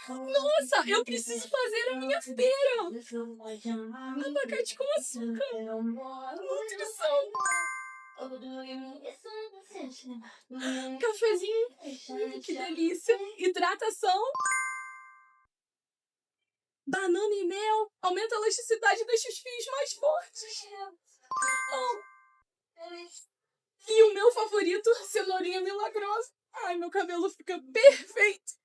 Nossa, eu preciso fazer a minha feira. Abacate com açúcar. Nutrição. Cafezinho. Que delícia. Hidratação. Banana e mel. Aumenta a elasticidade e deixa os fios mais fortes. Oh. E o meu favorito, cenourinha milagrosa. Ai, meu cabelo fica perfeito.